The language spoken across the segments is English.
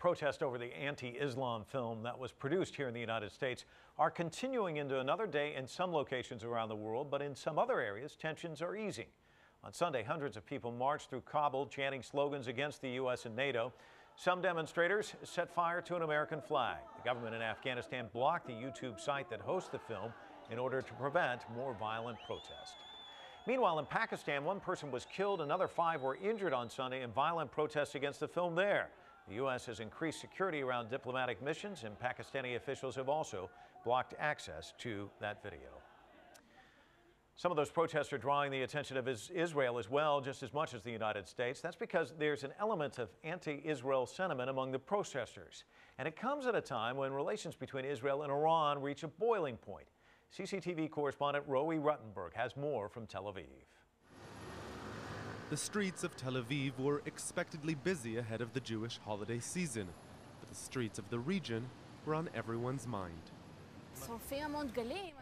Protests over the Anti-Islam film that was produced here in the United States are continuing into another day in some locations around the world, but in some other areas, tensions are easing. On Sunday, hundreds of people marched through Kabul chanting slogans against the U.S. and NATO. Some demonstrators set fire to an American flag. The government in Afghanistan blocked the YouTube site that hosts the film in order to prevent more violent protest. Meanwhile, in Pakistan, one person was killed, another 5 were injured on Sunday in violent protests against the film there. The U.S. has increased security around diplomatic missions, and Pakistani officials have also blocked access to that video. Some of those protests are drawing the attention of Israel as well, just as much as the United States. That's because there's an element of anti-Israel sentiment among the protesters. And it comes at a time when relations between Israel and Iran reach a boiling point. CCTV correspondent Roee Ruttenberg has more from Tel Aviv. The streets of Tel Aviv were expectedly busy ahead of the Jewish holiday season, but the streets of the region were on everyone's mind.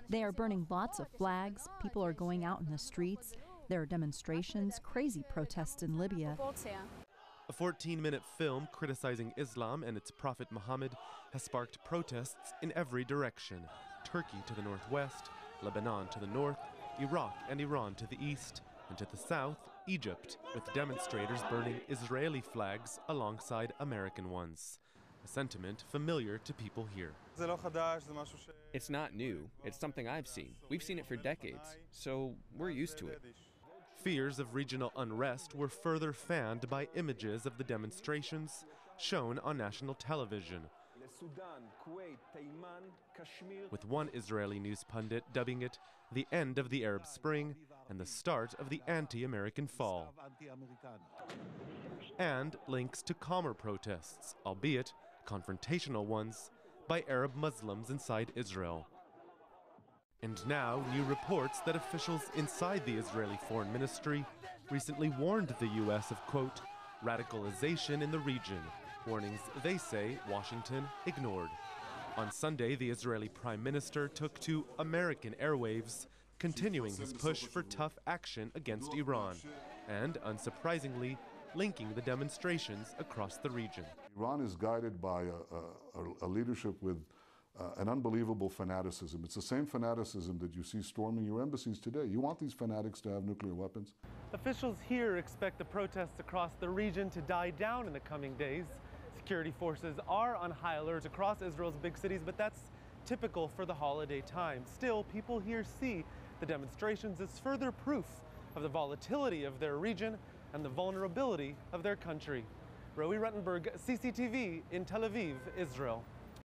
They are burning lots of flags, people are going out in the streets, there are demonstrations, crazy protests in Libya. A 14-minute film criticizing Islam and its prophet Muhammad has sparked protests in every direction. Turkey to the northwest, Lebanon to the north, Iraq and Iran to the east, and to the south, Egypt, with demonstrators burning Israeli flags alongside American ones. A sentiment familiar to people here. It's not new. It's something I've seen. We've seen it for decades, so we're used to it. Fears of regional unrest were further fanned by images of the demonstrations shown on national television, with one Israeli news pundit dubbing it the end of the Arab Spring and the start of the anti-American fall. And links to calmer protests, albeit confrontational ones, by Arab Muslims inside Israel. And now, new reports that officials inside the Israeli Foreign Ministry recently warned the U.S. of, quote, radicalization in the region, warnings they say Washington ignored. On Sunday, the Israeli Prime Minister took to American airwaves, continuing his push for tough action against Iran, and, unsurprisingly, linking the demonstrations across the region. Iran is guided by a leadership with an unbelievable fanaticism. It's the same fanaticism that you see storming your embassies today. You want these fanatics to have nuclear weapons? Officials here expect the protests across the region to die down in the coming days. Security forces are on high alert across Israel's big cities, but that's typical for the holiday time. Still, people here see the demonstrations as further proof of the volatility of their region and the vulnerability of their country. Roee Ruttenberg, CCTV in Tel Aviv, Israel.